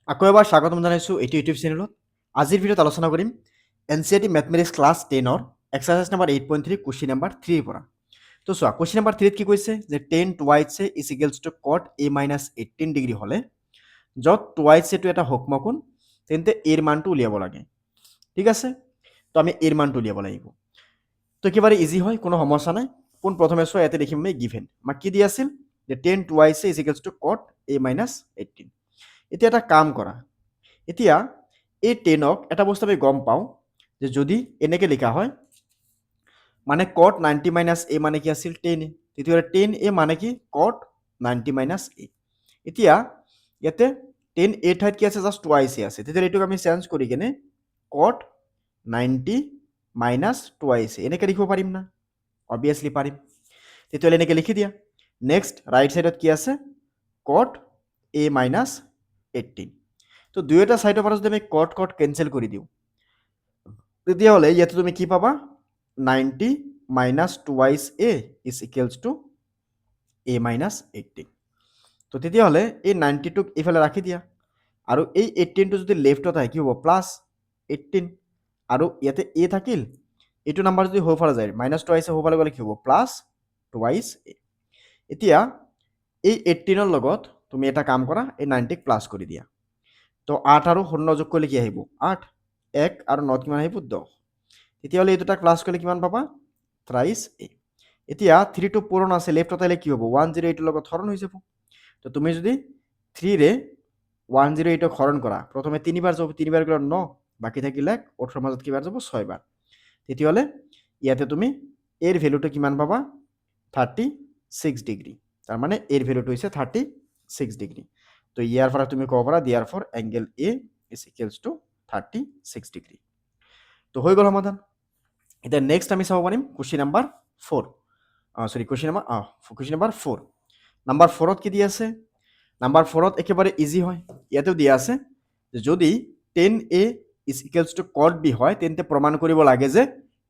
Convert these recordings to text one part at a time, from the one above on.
আকৌ এবাৰ স্বাগতম জনাইছোঁ এইটো ইউটিউব চেনেলত। আজিৰ ভিডিঅ'ত আলোচনা কৰিম NCERT মেথমেটিক্স ক্লাছ 10ৰ এক্সাৰচাইজ নাম্বাৰ 8.3 কুৱেশ্যন নাম্বাৰ 3ৰ পৰা। তো চোৱা কুৱেশ্যন নাম্বাৰ 3ত কি কৈছে যে 10 টুৱাইটছ ইজ ইকুৱেলছ টু কট a মাইনাছ 18 ডিগ্ৰী হ'লে য'ত টুৱাইটছ এইটো এটা সূক্ষ্ম কোণ তেন্তে এৰ মানটো উলিয়াব লাগে। ঠিক আছে, তো আমি এৰ মানটো উলিয়াব লাগিব। তো একেবাৰে ইজি হয়, কোনো সমস্যা নাই। পোনপ্ৰথমে চোৱা ইয়াতে দেখিম আমি গিভেন আমাক কি দি আছিল যে 10 টুৱাইটছ ইজ ইকুৱেলছ টু কট a মাইনাছ 18। এতিয়া এটা কাম কৰা, এতিয়া এই 10ক এটা বস্তু আমি গম পাওঁ যে যদি এনেকৈ লিখা হয় মানে কট 90 মাইনাছ এ মানে কি আছিল 10a, তেতিয়াহ'লে 10a মানে কি কট 90 মাইনাছ এ। এতিয়া ইয়াতে 10a ঠাইত কি আছে জাষ্ট টুৱাইচ এ আছে, তেতিয়াহ'লে এইটোক আমি চেঞ্জ কৰি কিনে কট 90 মাইনাছ টুৱাইচ এ এনেকৈ লিখিব পাৰিম না? অবভিয়াছলি পাৰিম। তেতিয়াহ'লে এনেকৈ লিখি দিয়া। নেক্সট ৰাইট ছাইডত কি আছে কট এ মাইনাছ 18। তো দুয়োটা ছাইডৰ পৰা যদি আমি কট কট কেঞ্চেল কৰি দিওঁ তেতিয়াহ'লে ইয়াতে তুমি কি পাবা 90 minus twice A is equals two A minus 18। তো তেতিয়াহ'লে এই 90টোক এইফালে ৰাখি দিয়া আৰু এই 18টো যদি লেফ্টত আহে কি হ'ব প্লাছ 18 আৰু ইয়াতে এ থাকিল, এইটো নাম্বাৰ যদি সৌফালে যায় মাইনাছ টুৱাইচ সৌফালে গ'লে কি হ'ব প্লাছ টুৱাইচ এ। এতিয়া এই 18ৰ লগত তুমি এটা কাম কৰা, এই 90ক প্লাছ কৰি দিয়া। তো 8 আৰু 0 যোগ কৰিলে কি আহিব 8, 1 আৰু 9 কিমান আহিব 10। তেতিয়াহ'লে এই দুটা ক্লাছ কৰিলে কিমান পাবা থ্ৰাইচ এ। এতিয়া 3টো পূৰণ আছে, লেফ্টত আহিলে কি হ'ব 108ৰ লগত হৰণ হৈ যাব। তো তুমি যদি 3ৰে 108ক হৰণ কৰা, প্ৰথমে 3 বাৰ যাব, 3 বাৰ গ'লে 9, বাকী থাকিলে 18ৰ মাজত কিবাৰ যাব 6 বাৰ। তেতিয়াহ'লে ইয়াতে তুমি এৰ ভেলুটো কিমান পাবা 36 ডিগ্ৰী। তাৰমানে এৰ ভেলুটো হৈছে 36 ডিগ্ৰী। তো ইয়াৰ পৰা তুমি ক'ব পাৰা therefore angle A is equals to 36 degree. তো হৈ গ'ল সমাধান। এতিয়া নেক্সট আমি চাব পাৰিম question number 4। Question number 4। Number 4ত কি দি আছে? নাম্বাৰ 4ত একেবাৰে ইজি হয়, ইয়াতেও দিয়া আছে যদি 10a is equals to cot b হয় তেন্তে প্ৰমাণ কৰিব লাগে যে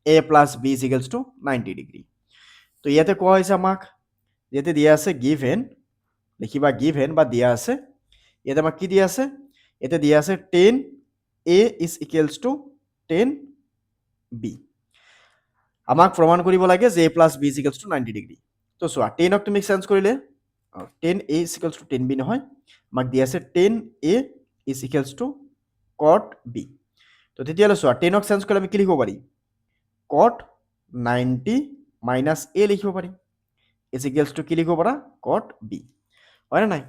a plus B is equals to 90 degree. তো ইয়াতে কোৱা হৈছে আমাক, ইয়াতে দিয়া আছে গিভেন, লিখিবা গিভেন বা দিয়া আছে, ইয়াতে আমাক কি দিয়া আছে? ইয়াতে দিয়া আছে 10a is equals two 10b। আমাক প্ৰমাণ কৰিব লাগে যে a plus B is equals to 90 degree. তো চোৱা 10ক তুমি চেঞ্জ কৰিলে 10a is equals two 10b নহয়, আমাক দিয়া আছে 10a is equals to cot b. তো তেতিয়াহ'লে চোৱা 10ক চেঞ্জ কৰিলে আমি কি লিখিব পাৰিম কট 90 মাইনাছ এ লিখিব পাৰিম ইজ ইকুৱেলছ টু কি লিখিব পাৰা কট বি, হয়নে নাই?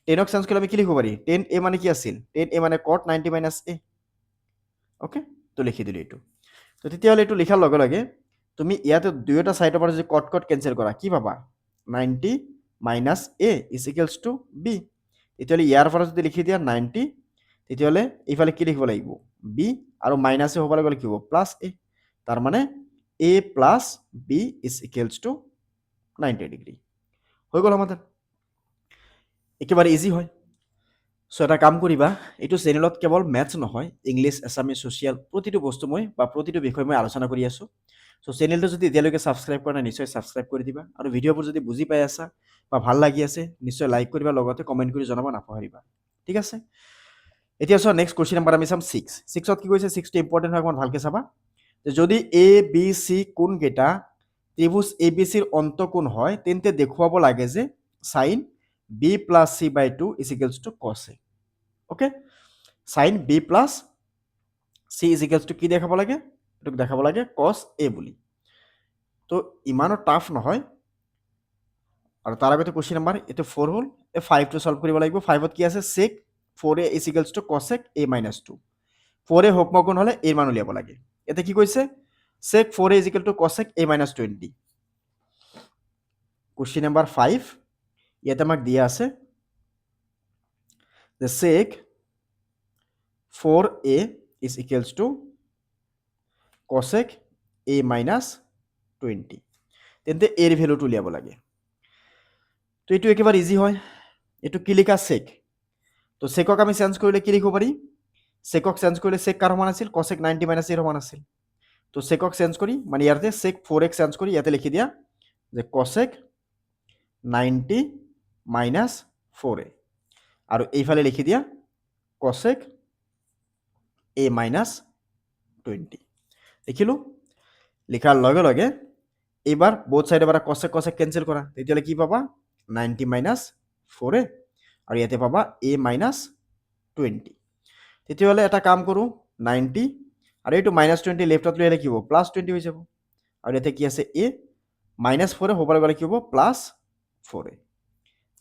10ক চেঞ্জ কৰিলে আমি কি লিখিব পাৰি 10a মানে কি আছিল 10a মানে কট 90 মাইনাছ এ। অ'কে, তো লিখি দিলোঁ এইটো। তো তেতিয়াহ'লে এইটো লিখাৰ লগে লগে তুমি ইয়াতে দুয়োটা ছাইডৰ পৰা যদি কট কট কেঞ্চেল কৰা কি পাবা 90 minus a is equals to b. তেতিয়াহ'লে ইয়াৰ পৰা যদি লিখি দিয়া 90, তেতিয়াহ'লে এইফালে কি লিখিব লাগিব বি আৰু মাইনাছ এ হ'বলৈ গ'লে কি হ'ব প্লাছ এ। তাৰমানে A plus B is equals to 90 degree. হৈ গ'ল সমাধান, একেবাৰে ইজি হয়। চ' এটা কাম কৰিবা, এইটো চেনেলত কেৱল মেথছ নহয়, ইংলিছ, এছামিছ, ছ'চিয়েল প্ৰতিটো বস্তু মই বা প্ৰতিটো বিষয় মই আলোচনা কৰি আছোঁ। চ' চেনেলটো যদি এতিয়ালৈকে ছাবস্ক্ৰাইব কৰা নাই নিশ্চয় ছাবস্ক্ৰাইব কৰি দিবা আৰু ভিডিঅ'বোৰ যদি বুজি পাই আছা বা ভাল লাগি আছে নিশ্চয় লাইক কৰিবা, লগতে কমেণ্ট কৰি জনাব নাপাহৰিবা। ঠিক আছে, এতিয়া চোৱা নেক্সট কুৱেশ্যন নাম্বাৰ আমি চাম 6ত কি কৈছে 6টো ইম্পৰ্টেণ্ট হয়, অকণমান ভালকৈ চাবা। যদি এ বি চি কোনকেইটা ত্ৰিভুজ এ বি চিৰ অন্তকোণ হয় তেন্তে দেখুৱাব লাগে যে sine B plus C by 2 is equals to cos A. Okay, sine B plus C is equals to কি দেখাব লাগে? এইটোক দেখাব লাগে কছ এ বুলি। তো ইমানো টাফ নহয়। আৰু তাৰ আগতে কুৱেশ্যন নাম্বাৰ এইটো 4 হ'ল, এই 5টো ছল্ভ কৰিব লাগিব। 5ত কি আছে sec 4a is equals to cosec A minus 2। 4a সূক্ষ্ম কোণ হ'লে এৰ মান উলিয়াব লাগে। ইয়াতে কি কৈছে sec 4a is equal to cosec A minus 20। Question number 5 ইয়াতে আমাক দিয়া আছে যে sec 4a is equals to cosec a minus 20, তেন্তে এর ভ্যালুটো উলিয়াব লাগে। তো এইটো একেবাৰে ইজি হয়, এইটো কি লিখা চেক। তো চেকক আমি চেঞ্জ কৰিলে কি লিখিব পাৰি? চেকক চেঞ্জ কৰিলে চেক কাৰ সমান আছিল cosec 90 মাইনাছ এৰ সমান আছিল। তো চেকক চেঞ্জ কৰি মানে ইয়াতে চেক 4x চেঞ্জ কৰি ইয়াতে লিখি দিয়া যে cosec 90 মাইনাছ 4a আৰু এইফালে লিখি দিয়া cosec a minus 20 লিখিলোঁ লিখাৰ লগে লগে এইবাৰ both side পৰা cosec cosec cancel কৰা তেতিয়ালে কি পাবা 90 minus 4a আৰু ইয়াতে পাবা a minus 20 তেতিয়ালে এটা কাম কৰো 90 আৰু এইটো minus 20 লেফটত লৈ আহিলে কি হ'ব plus 20 হৈ যাব আৰু ইয়াতে কি আছে a minus 4 হোপালে গলে কি হ'ব plus 4a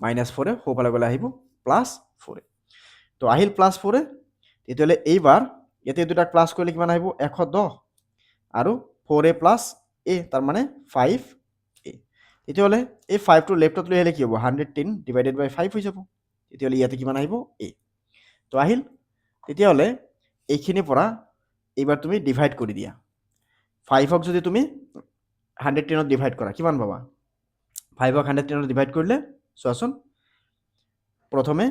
minus 4 হোপালে গলে আহিব plus 4a তো আহিল plus 4a তেতিয়ালে এইবাৰ ইয়াতে দুটা প্লাস কৰিলে কিমান আহিব 110 আৰু 4a plus a তাৰ মানে 5a তেতিয়ালে এই 5 টো লেফটত লৈ আহিলে কি হ'ব 110 divided by 5 হৈ যাব তেতিয়ালে ইয়াতে কিমান আহিব a তো আহিল তেতিয়ালে এইখিনি পৰা এইবাৰ তুমি ডিভাইড কৰি দিয়া 5 ক যদি তুমি 110 ত ডিভাইড কৰা কিমান পাবা 5 ক 110 ত ডিভাইড কৰিলে চোৱাচোন প্ৰথমে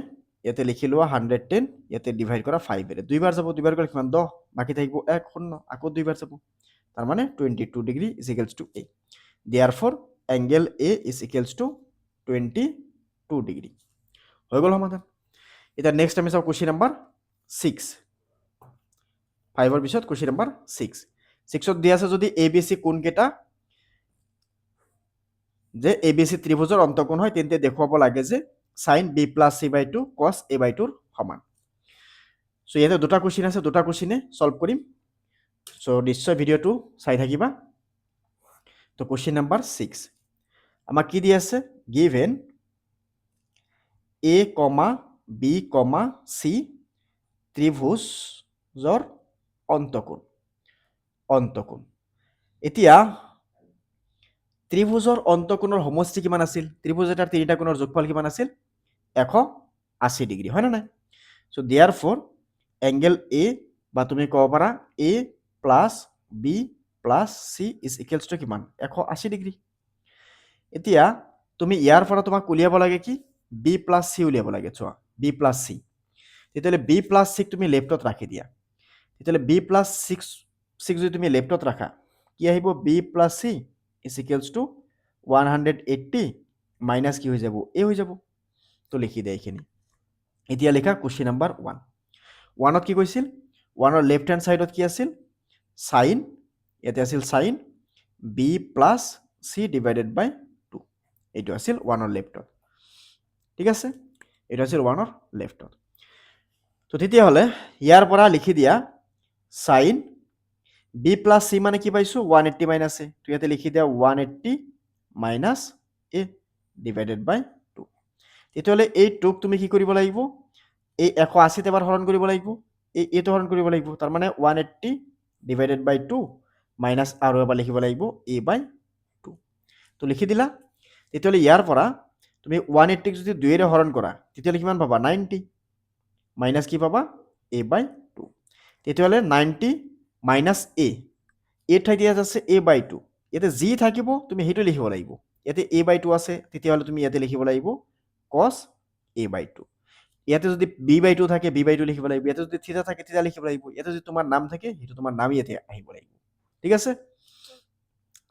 ইয়াতে লিখি লোৱা 110 ইয়াতে ডিভাইড কৰা 5 এৰে দুইবাৰ যাব দুইবাৰ কৰিলে কিমান 10 বাকি থাকিব 1 শূন্য আকৌ দুইবাৰ যাব তাৰ মানে 22 degree is equals to a therefore angle a is equals to 22 degree হৈ গল সমাধান এটা নেক্সট আমি চাও কোৱেশ্চন নম্বৰ 6 5 ৰ পিছত কোৱেশ্চন নম্বৰ 6 6 ত দিয়া আছে যদি abc কোণ কেটা যে abc ত্ৰিভুজৰ অন্তঃকোণ হয় তেন্তে দেখুৱাব লাগে যে sin b plus c by 2 cos a by 2 ৰ সমান সো ইয়াতে দুটা কোৱেশ্চন আছে দুটা কোৱেশ্চনে সলভ কৰিম সো নিশ্চয় ভিডিওটো চাই থাকিবা তো কোৱেশ্চন নম্বৰ 6 আমাক কি দি আছে given a, b, c ত্ৰিভুজৰ অন্তঃকোণ অন্তঃকোণ এতিয়া ত্ৰিভুজৰ অন্তঃকোণৰ সমষ্টি কিমান আছিল ত্ৰিভুজ এটাৰ তিনিটা কোণৰ যোগফল কিমান আছিল 180 ডিগ্ৰী হয় না নাই সো therefore angle a বা তুমি ক'ব পাৰা a plus b plus c is equals to কিমান 180 ডিগ্ৰী এতিয়া তুমি ইয়াৰ পৰা তোমাক উলিয়াব লাগে কি b plus c উলিয়াব লাগে চোৱা b plus c তেতিয়ালে b plus c তুমি লেফটত ৰাখি দিয়া তেতিয়ালে b plus 6 যদি তুমি লেফটত ৰাখা কি আহিব b plus c is equals to 180 minus কি হৈ যাব a হৈ যাব তো লিখি দিয়া এইখিনি এতিয়া লিখা কোৱেশ্চন নম্বৰ 1 1ত কি কৈছিল 1ৰ লেফট হ্যান্ড সাইডত কি আছিল sin ইয়াতে আছিল sin b plus c divided by 2 এইটো আছিল 1ৰ লেফটত ঠিক আছে এটা আছিল 1ৰ লেফটত তো তেতিয়া হলে ইয়াৰ পৰা লিখি দিয়া sin b plus c মানে কি পাইছো 180 minus a তো ইয়াতে লিখি দিয়া 180 minus a divided by 2 তেতিয়ালে এই 2 ক তুমি কি কৰিব লাগিব এই 180 তে বাৰ হৰণ কৰিব লাগিব এই টো হৰণ কৰিব লাগিব তাৰ মানে 180 divided by 2 minus আৰু এবাৰ লিখিব লাগিব a by 2 তো লিখি দিলা তেতিয়ালে ইয়াৰ পৰা তুমি 180 ক যদি 2 এৰে হৰণ কৰা তেতিয়ালে কিমান পাবা 90 মাইনাস কি পাবা a by 2 তেতিয়ালে 90 minus a ঠাইত ইয়াত আছে a by 2 ইয়াতে যি থাকিব তুমি হেতু লিখিব লাগিব ইয়াতে a by 2 আছে তেতিয়ালে তুমি ইয়াতে লিখিব লাগিব cos a by 2 ইয়াতে যদি b by 2 থাকে b by 2 লিখিব লাগিব ইয়াতে যদি থিটা থাকে থিটা লিখিব লাগিব ইয়াতে যদি তোমাৰ নাম থাকে হেতু তোমাৰ নাম ইয়াতে আহিব লাগিব ঠিক আছে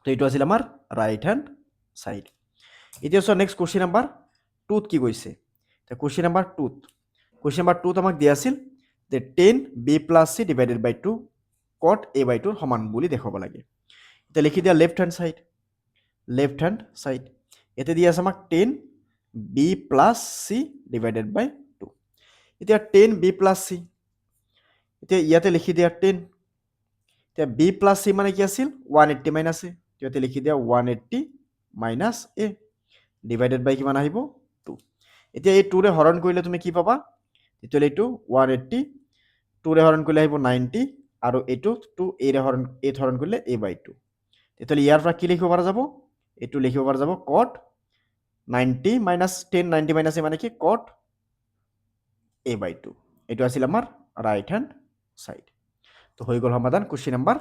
তো এটো আছিল আমাৰ রাইট হ্যান্ড সাইড এতিয়া সো নেক্সট কোশ্চেন নাম্বার 2 ত কি কৈছে তো কোশ্চেন নাম্বার 2 ত আমাক দিয়া আছিল যে 10 b plus c divided by 2 cot a by 2 সমান বুলি দেখাব লাগে এটা লিখি দিয়া লেফট হ্যান্ড সাইড এতে দিয়া আছে আমাক 10 b plus c divided by 2 এতিয়া 10 b plus c এতিয়া ইয়াতে লিখি দিয়া 10 এতিয়া b plus c মানে কি আছিল 180 minus a ইয়াতে লিখি দিয়া 180 minus a divided by কিমান আহিব 2 এতিয়া এই 2 ৰে হৰণ কৰিলে তুমি কি পাবা তেতিয়ালে এইটো 180 2 ৰে হৰণ কৰিলে আহিব 90 আৰু এইটো 2 a ৰে হৰণ কৰিলে a by 2 তেতিয়ালে ইয়াৰ পৰা কি লিখিব পৰা যাব এইটো লিখিব পৰা যাব cot 90 minus 10 90 minus a মানে কি cot a by 2 এইটো আছিল আমাৰ ৰাইট হ্যান্ড সাইড তো হৈ গল সমাধান কোশ্চেন নাম্বাৰ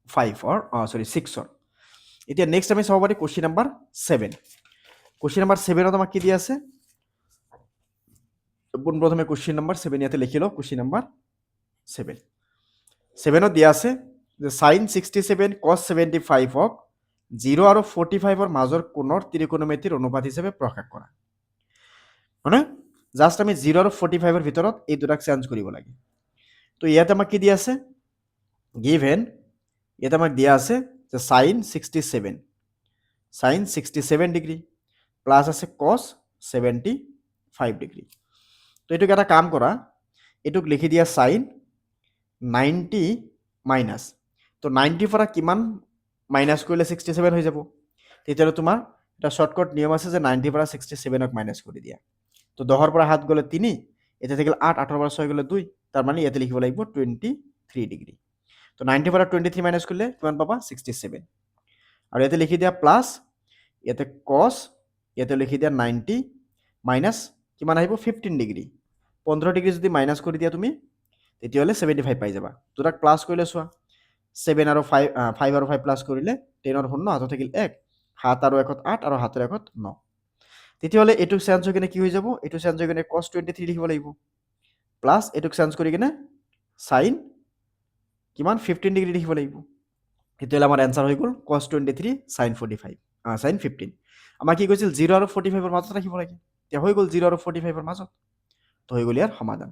5 অৰ সৰি 6 অৰ এতিয়া নেক্সট আমি চাব পাৰি কোশ্চেন নাম্বার 7 কোশ্চেন নাম্বার 7 ত আমাক কি দিয়া আছে প্রথমে কোশ্চেন নাম্বার 7 ইয়াতে লিখি লও কোশ্চেন নাম্বার 7 7 ত দিয়া আছে যে sin 67 cos 75 হক 0 আৰু 45 ৰ মাজৰ কোণৰ ত্ৰিকোণমিতিৰ অনুপাত হিচাপে প্ৰকাশ কৰা মানে জাষ্ট আমি 0 আৰু 45ৰ ভিতৰত এই দুটাক চেঞ্জ কৰিব লাগে। তো ইয়াতে আমাক কি দিয়া আছে, গিভেন ইয়াতে আমাক দিয়া আছে যে সাইন 67 ডিগ্ৰী প্লাছ আছে কছ 75 ডিগ্ৰী। তো এইটোক এটা কাম কৰা, এইটোক লিখি দিয়া সাইন 90 মাইনাছ, তো 90 পৰা কিমান মাইনাছ কৰিলে 67 হৈ যাব, তেতিয়াহ'লে তোমাৰ এটা শ্বৰ্টকাট নিয়ম আছে যে 90 পৰা 67ক মাইনাছ কৰি দিয়া। তো 10ৰ পৰা 7 গ'লে 3, এতিয়া থাকিল 8, 8ৰ পৰা 6 গ'লে 2, তাৰ মানে ইয়াতে লিখিব লাগিব 23 ডিগ্ৰী। তো 90 পৰা 23 মাইনাছ কৰিলে কিমান পাবা 67, আৰু ইয়াতে লিখি দিয়া প্লাছ, ইয়াতে কছ, ইয়াতে লিখি দিয়া 90 মাইনাছ কিমান আহিব 15 ডিগ্ৰী, 15 ডিগ্ৰী যদি মাইনাছ কৰি দিয়া তুমি তেতিয়াহ'লে 75 পাই যাবা। দুটাক প্লাছ কৰিলে চোৱা, 7 আৰু 5 আৰু 5 প্লাছ কৰিলে 10ৰ 0 হাতত থাকিল 1, 7 আৰু 1ত 8 আৰু 7 1ত 9, তেতিয়াহ'লে এইটোক চেঞ্জ হৈ কিনে কি হৈ যাব, এইটো চেঞ্জ হৈ কিনে cos 23 লিখিব লাগিব, প্লাছ এইটোক চেঞ্জ কৰি কিনে সাইন কিমান 15 ডিগ্ৰী লিখিব লাগিব, তেতিয়াহ'লে আমাৰ এনচাৰ হৈ গ'ল cos 23 sin 45 sin 15। আমাক কি কৈছিল 0 আৰু 45ৰ মাজত ৰাখিব লাগে, এতিয়া হৈ গ'ল 0 আৰু 45ৰ মাজত, তো হৈ গ'ল ইয়াৰ সমাধান।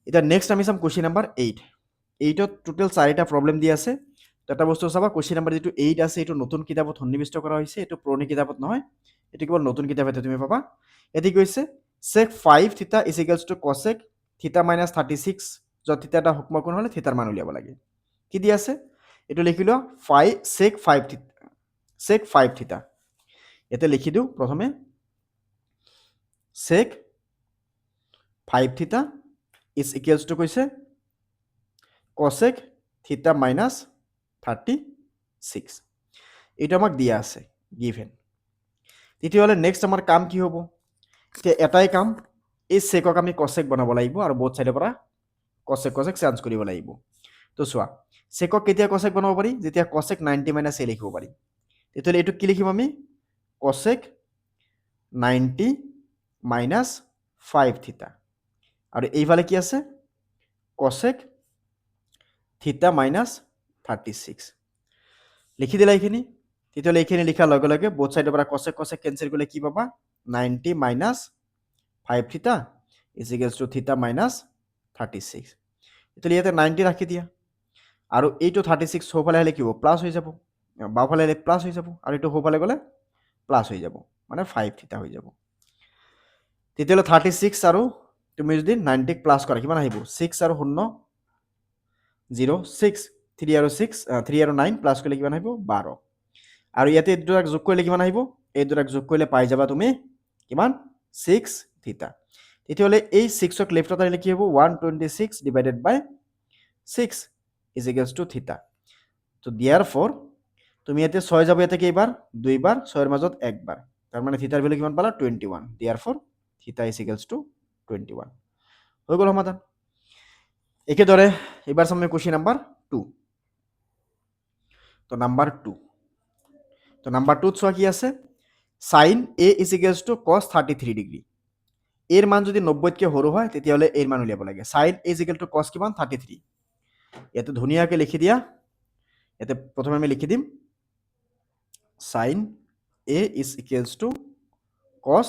এতিয়া নেক্সট আমি চাম কুৱেশ্যন নাম্বাৰ 8। 8ত টোটেল 4টা প্ৰব্লেম দি আছে। তো এটা বস্তু চাবা, কুৱেশ্যন নাম্বাৰ যিটো 8 আছে এইটো নতুন কিতাপত সন্নিৱিষ্ট কৰা হৈছে, এইটো পুৰণি কিতাপত নহয়, এইটো কেৱল নতুন কিতাপতে তুমি পাবা। এটি কৈছে sec 5 থিটা ইজ ইকুৱেলছ টু cosec থিটা মাইনাছ 36, য'ত থিটা এটা সূক্ষ্ম কোণ হ'লে থিটাৰ মান উলিয়াব লাগে। কি দি আছে এইটো লিখি লোৱা, sec 5 থিটা, ইয়াতে লিখি দিওঁ প্ৰথমে sec 5 থিটা ইজ ইকুৱেলছ টু কৈছে cosec থিটা মাইনাছ 36, এইটো আমাক দিয়া আছে গিভেন। তেতিয়াহ'লে নেক্সট আমাৰ কাম কি হ'ব, এতিয়া এটাই কাম, এই চেকক আমি কচেক বনাব লাগিব আৰু বহুত চাইডৰ পৰা কচেক চেঞ্জ কৰিব লাগিব। তো চোৱা, চেকক কেতিয়া কচেক বনাব পাৰি, যেতিয়া কচেক 90 মাইনাছ এ লিখিব পাৰি, তেতিয়াহ'লে এইটোক কি লিখিম আমি, কচেক 90 মাইনাছ 5 থিটা, আৰু এইফালে কি আছে কচেক থিটা মাইনাছ 36, লিখি দিলা এইখিনি। তেতিয়াহ'লে এইখিনি লিখাৰ লগে লগে বহুত চাইডৰ পৰা কচেক কেঞ্চেল কৰিলে কি পাবা, 90 মাইনাছ 5 থিটা ইজ ইকুৱেলছ টু থিটা মাইনাছ 36, তেতিয়াহ'লে ইয়াতে 90 ৰাখি দিয়া, আৰু এইটো 36 সোঁফালে আহিলে কি হ'ব, প্লাছ হৈ যাব, বাওঁফালে আহিলে প্লাছ হৈ যাব, আৰু এইটো সোঁফালে গ'লে প্লাছ হৈ যাব, মানে 5 থিটা হৈ যাব। তেতিয়াহ'লে 36 আৰু তুমি যদি 90ক প্লাছ কৰা কিমান আহিব, 6 আৰু 0 0 6, 3 আৰু 9 প্লাছ কৰিলে কিমান আহিব 12, আৰু ইয়াতে এই দুটাক যোগ কৰিলে কিমান আহিব, এই দুটাক যোগ কৰিলে পাই যাবা তুমি কিমান 6 থিটা। তেতিয়াহ'লে এই 6ক লেফ্টত আহিলে কি হ'ব, 126 divided by 6 is equals to theta. তো দিয়াৰ ফৰ তুমি ইয়াতে 6 যাব, ইয়াতে কেইবাৰ 2 বাৰ, 6ৰ মাজত 1 বাৰ, তাৰ মানে থিটাৰ ভেলু কিমান পালা 21, দিয়াৰ ফৰ থিটা ইজ ইকুৱেলছ টু 21, হৈ গ'ল সমাধান। একেদৰে এইবাৰ চাম আমি কুৱেশ্যন নাম্বাৰ 2। তো নাম্বাৰ 2, তো নাম্বাৰ 2ত চোৱা কি আছে, sine a is equals to cos 33 degree, এৰ মান যদি 90তকৈ সৰু হয় তেতিয়াহ'লে এৰ মান উলিয়াব লাগে। Sine a is equal to cos কিমান 33, ইয়াতে ধুনীয়াকৈ লিখি দিয়া, ইয়াতে প্ৰথমে আমি লিখি দিম sine a is equals to cos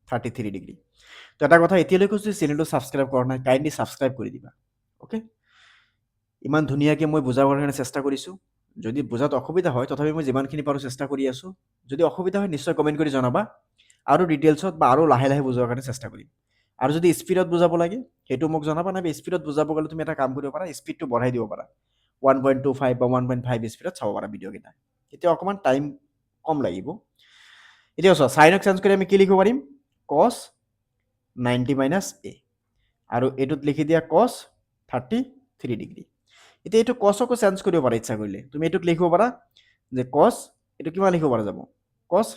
33 degree. তো এটা কথা, এতিয়ালৈকে যদি চেনেলটো ছাবস্ক্ৰাইব কৰা নাই কাইণ্ডলি ছাবস্ক্ৰাইব কৰি দিবা, অ'কে। ইমান ধুনীয়াকৈ মই বুজাবৰ কাৰণে চেষ্টা কৰিছোঁ, যদি বুজাত অসুবিধা হয় তথাপি মই যিমানখিনি পাৰোঁ চেষ্টা কৰি আছোঁ, যদি অসুবিধা হয় নিশ্চয় কমেণ্ট কৰি জনাবা, আৰু ডিটেইলছত বা আৰু লাহে লাহে বুজোৱাৰ কাৰণে চেষ্টা কৰিম। আৰু যদি স্পীডত বুজাব লাগে সেইটো মোক জনাবা, নাইবা স্পীডত বুজাব গ'লে তুমি এটা কাম কৰিব পাৰা, স্পীডটো বঢ়াই দিব পাৰা, 1.25 বা 1.5 স্পীডত চাব পাৰা ভিডিঅ'কেইটা, তেতিয়া অকণমান টাইম কম লাগিব। এতিয়া চোৱা, চাইনক চেঞ্জ কৰি আমি কি লিখিব পাৰিম, cos 90 মাইনাছ এ, আৰু এইটোত লিখি দিয়া cos 33 ডিগ্ৰী। এতিয়া এইটো কসকো চেঞ্জ কৰিব পাৰা ইচ্ছা কৰিলে, তুমি এইটোক লিখিব পাৰা যে cos, এইটো কিমান লিখিব পৰা যাব, cos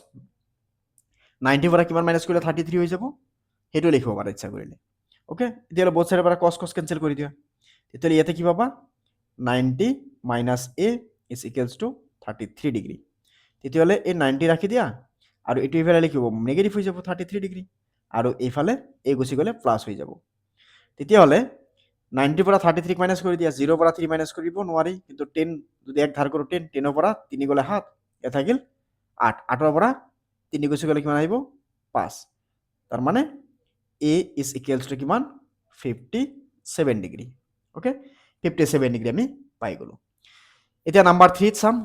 90 পৰা কিমান মাইনাছ কৰিলে 33 হৈ যাব, সেইটো লিখিব পাৰা ইচ্ছা কৰিলে, অ'কে। তেতিয়াহ'লে বহুত চাইডৰ পৰা cos কেঞ্চেল কৰি দিয়া, তেতিয়াহ'লে ইয়াতে কি পাবা 90 minus a is equals two 33 degree, তেতিয়াহ'লে এই 90 ৰাখি দিয়া, আৰু এইটো এইফালে লিখিব নেগেটিভ হৈ যাব 33 ডিগ্ৰী, আৰু এইফালে এই গুচি গ'লে প্লাছ হৈ যাব। তেতিয়াহ'লে 90 পৰা 33 মাইনাছ কৰি দিয়া, 0 পৰা 3 মাইনাছ কৰিব নোৱাৰি, কিন্তু 10 যদি এক ধাৰ কৰোঁ 10, 10ৰ পৰা 3 গ'লে 7, ইয়াত থাকিল 8, 8ৰ পৰা 3 গুচি গ'লে কিমান আহিব 5, তাৰ মানে এ ইজ ইকুৱেলছ টু কিমান 57 ডিগ্ৰী অ'কে 57 ডিগ্ৰী আমি পাই গ'লোঁ এতিয়া নাম্বাৰ 3ত চাম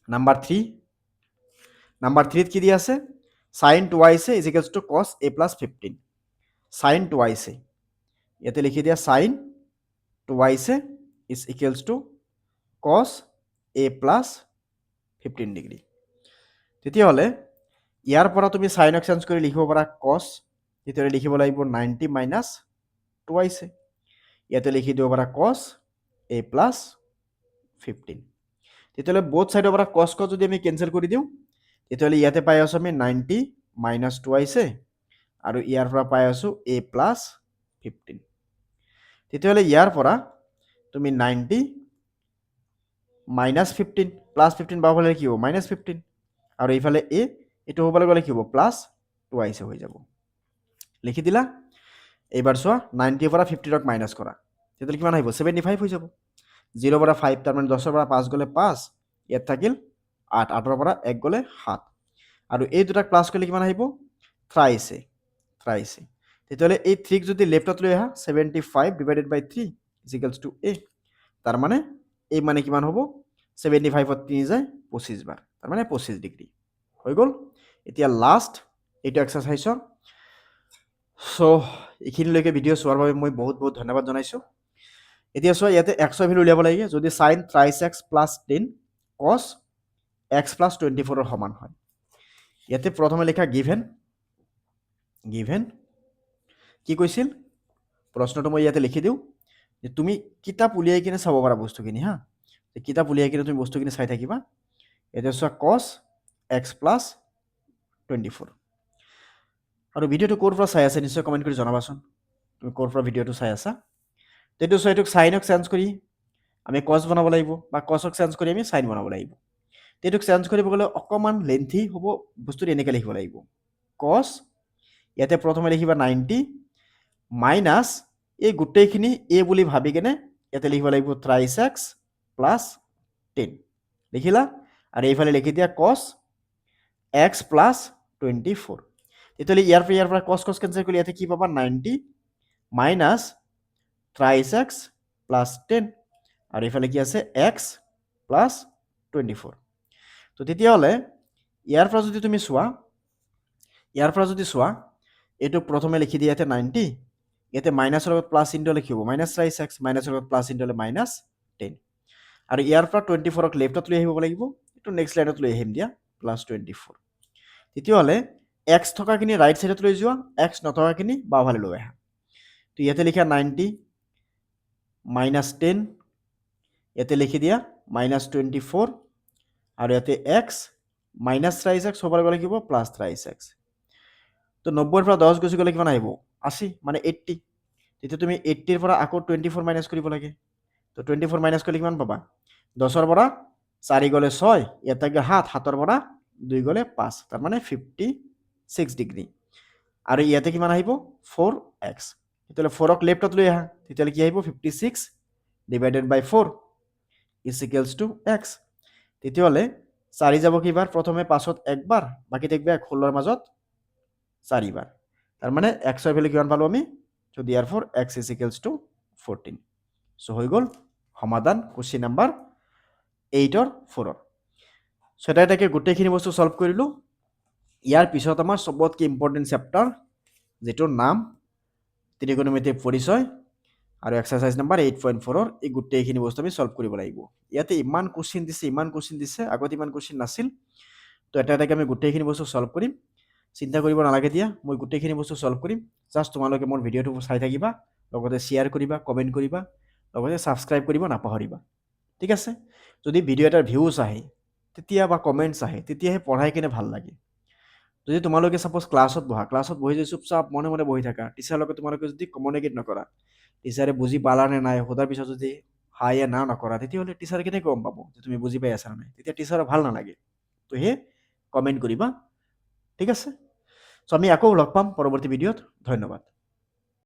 নাম্বাৰ 3ত কি দিয়া আছে sin twice is equals to cos a plus 15 sin twice ইয়াতে লিখি দিয়া sin twice is equals to cos a plus 15 degree তেতিয়াহ'লে ইয়াৰ পৰা তুমি সাইনক চেঞ্জ কৰি লিখিব পাৰা cos তেতিয়াহ'লে লিখিব লাগিব 90 মাইনাছ twice ইয়াতে লিখি দিব পাৰা cos a plus 15 তেতিয়াহ'লে both সাইডৰ পৰা cos যদি আমি কেনসেল কৰি দিওঁ তেতিয়াহ'লে ইয়াতে পাই আছো আমি 90 মাইনাছ twice আৰু ইয়াৰ পৰা পাই আছো a plus 15 তেতিয়াহ'লে ইয়াৰ পৰা তুমি 90 মাইনাছ 15 প্লাছ 15 বাও হ'লে কি হ'ব মাইনাছ 15 আৰু এইফালে a এটো হ'বলৈ গ'লে কি হ'ব প্লাছ twice হৈ যাব লিখি দিলা এইবাৰ চোৱা 90 পৰা 15 ক মাইনাছ কৰা তেতিয়াহ'লে কিমান আহিব 75 হৈ যাব 0 পৰা 5 তাৰ মানে 10 পৰা 5 গ'লে 5 ইয়াত থাকিল 8 8 পৰা 1 গ'লে 7 আৰু এই দুটাক প্লাছ কৰিলে কিমান আহিব thrice তেতিয়াহ'লে এই 3 ক যদি লেফটত লৈ আহা 75 divided by 3 is equals to a তাৰ মানে এই মানে কিমান হ'ব 75 ত 3 যায় 25 বাৰ তাৰ মানে 25 ডিগ্ৰী হৈ গ'ল এতিয়া লাষ্ট এইটো এক্সাৰসাইজৰ সো এইখিনিলৈকে ভিডিঅ' চোৱাৰ বাবে মই বহুত বহুত ধন্যবাদ জনাইছোঁ এতিয়া চোৱা ইয়াতে x ৰ ভ্যালু উলিয়াব লাগে যদি sin thrice x plus 10 cos x plus 24 ৰ সমান হয় ইয়াতে প্ৰথমে লেখা গিভেন কি কৈছিল প্ৰশ্নটো মই ইয়াতে লিখি দিওঁ যে তুমি কিতাপ উলিয়াই কিনে চাব পাৰা বস্তুখিনি হা কিতাপ উলিয়াই কিনে তুমি বস্তুখিনি চাই থাকিবা এটা চোৱা cos x plus 24 আৰু ভিডিঅ'টো ক'ৰ পৰা চাই আছে নিশ্চয় কমেন্ট কৰি জনাবাচোন তুমি ক'ৰ পৰা ভিডিঅ'টো চাই আছা তেটো সো এটোক সাইনক চেঞ্জ কৰি আমি cos বনাব লাগিব বা cosক চেঞ্জ কৰি আমি sin বনাব লাগিব তেটোক চেঞ্জ কৰিব গ'লে অকমান লেন্থি হ'ব বস্তুটো এনেকৈ লিখিব লাগিব cos ইয়াতে প্ৰথমে লিখিবা 90 মাইনাছ এই গোটেইখিনি a বুলি ভাবি কেনে ইয়াতে লিখিব লাগিব thrice x plus 10 লিখিলা আৰু এইফালে লিখি দিয়া cos x plus 24 তেতিয়াহ'লে ইয়াৰ পৰা cos কেনসেল কৰি ইয়াতে কি পাবা 90 মাইনাছ thrice x plus 10 আৰু এইফালে কি আছে x plus 24 তো তেতিয়াহ'লে ইয়াৰ পৰা যদি তুমি চোৱা এটো প্ৰথমে লিখি দিয়া ইয়াতে 90 ইয়াতে মাইনাছৰ লগত প্লাছ চিহ্ন লিখিব মাইনাছ thrice x মাইনাছৰ লগত প্লাছ চিহ্ন হ'লে মাইনাছ 10 আৰু ইয়াৰ পৰা 24 ক লেফটত লৈ আহিব লাগিব এটো নেক্সট লাইনত লৈ আহিম দিয়া প্লাছ 24 তেতিয়াহ'লে x থকাখিনি ৰাইট সাইডত লৈ যোৱা x নথকাখিনি বাওঁফালে লৈ আহা তো ইয়াতে লিখা 90 মাইনাছ 10 ইয়াতে লিখি দিয়া মাইনাছ 24 আৰু ইয়াতে x মাইনাছ thrice x হ'বলৈ গ'লে কিব প্লাছ thrice x তো 90 ৰ পৰা 10 গুচি গ'লে কিমান আহিব 80 মানে 80 তেতিয়া তুমি 80 ৰ পৰা আকৌ 24 মাইনাছ কৰিব লাগে তো 24 মাইনাছ কৰিলে কিমান পাবা 10 ৰ পৰা 4 গ'লে 6 ইয়াতে 7 ৰ পৰা 2 গ'লে 5 তাৰ মানে 56 ডিগ্ৰী আৰু ইয়াতে কিমান আহিব 4x তেতিয়াহ'লে 4ক লেফটত লৈ আহা তেতিয়াহ'লে কি আহিব 56 divided by 4 is equals to x তেতিয়াহ'লে 4 যাব কিবাৰ প্ৰথমে 5ত একবাৰ বাকি থাকিব 16 ৰ মাজত 4 বাৰ তাৰ মানে x ৰ ভ্যালু কিমান পালো আমি তো therefore x is equals to 14 so হৈ গ'ল সমাধান কোশ্চেন নাম্বাৰ 8 ৰ 4 ৰ সো এটাকে গোটেইখিনি বস্তু সলভ কৰিলো ইয়াৰ পিছত আমাৰ সবতকৈ ইম্পৰ্টেন্ট চেপ্টাৰ যেটোৰ নাম ত্ৰিকোণমিতিক পৰিচয় আৰু এক্সাৰসাইজ নাম্বাৰ 8.4 ৰ এই গোটেইখিনি বস্তু আমি সলভ কৰিব লাগিব ইয়াতে ইমান কোশ্চেন দিছে আগতে ইমান কোশ্চেন নাছিল তো এটাকে আমি গোটেইখিনি বস্তু সলভ কৰিম চিন্তা কৰিব নালাগে দিয়া মই গোটেইখিনি বস্তু সলভ কৰিম জাস্ট তোমালোকে মোৰ ভিডিঅ'টো চাই থাকিবা লগতে শেয়াৰ কৰিবা কমেন্ট কৰিবা লগতে সাবস্ক্ৰাইব কৰিব নাপাহৰিবা ঠিক আছে যদি ভিডিঅ' এটাৰ ভিউজ আহে তেতিয়া বা কমেন্টছ আহে তেতিয়াহে পঢ়াই কিনে ভাল লাগে যদি তোমালোকে সাপোজ ক্লাছত বহি যে চুপচাপ মনে মনে বহি থাকা টিচাৰৰ লগত তোমালোকে যদি কমিউনিকেট নকৰা টিচাৰে বুজি পালা নে নাই হোদাৰ পিছত যদি হাই না নকৰা তেতিয়াহ'লে টিচাৰে কেনে গম পাব যে তুমি বুজি পাই আছা নাই তেতিয়া টিচাৰৰ ভাল নালাগে তো হে কমেন্ট কৰিবা ঠিক আছে সো আমি আকৌ লগ পাম পৰৱৰ্তী ভিডিঅ'ত ধন্যবাদ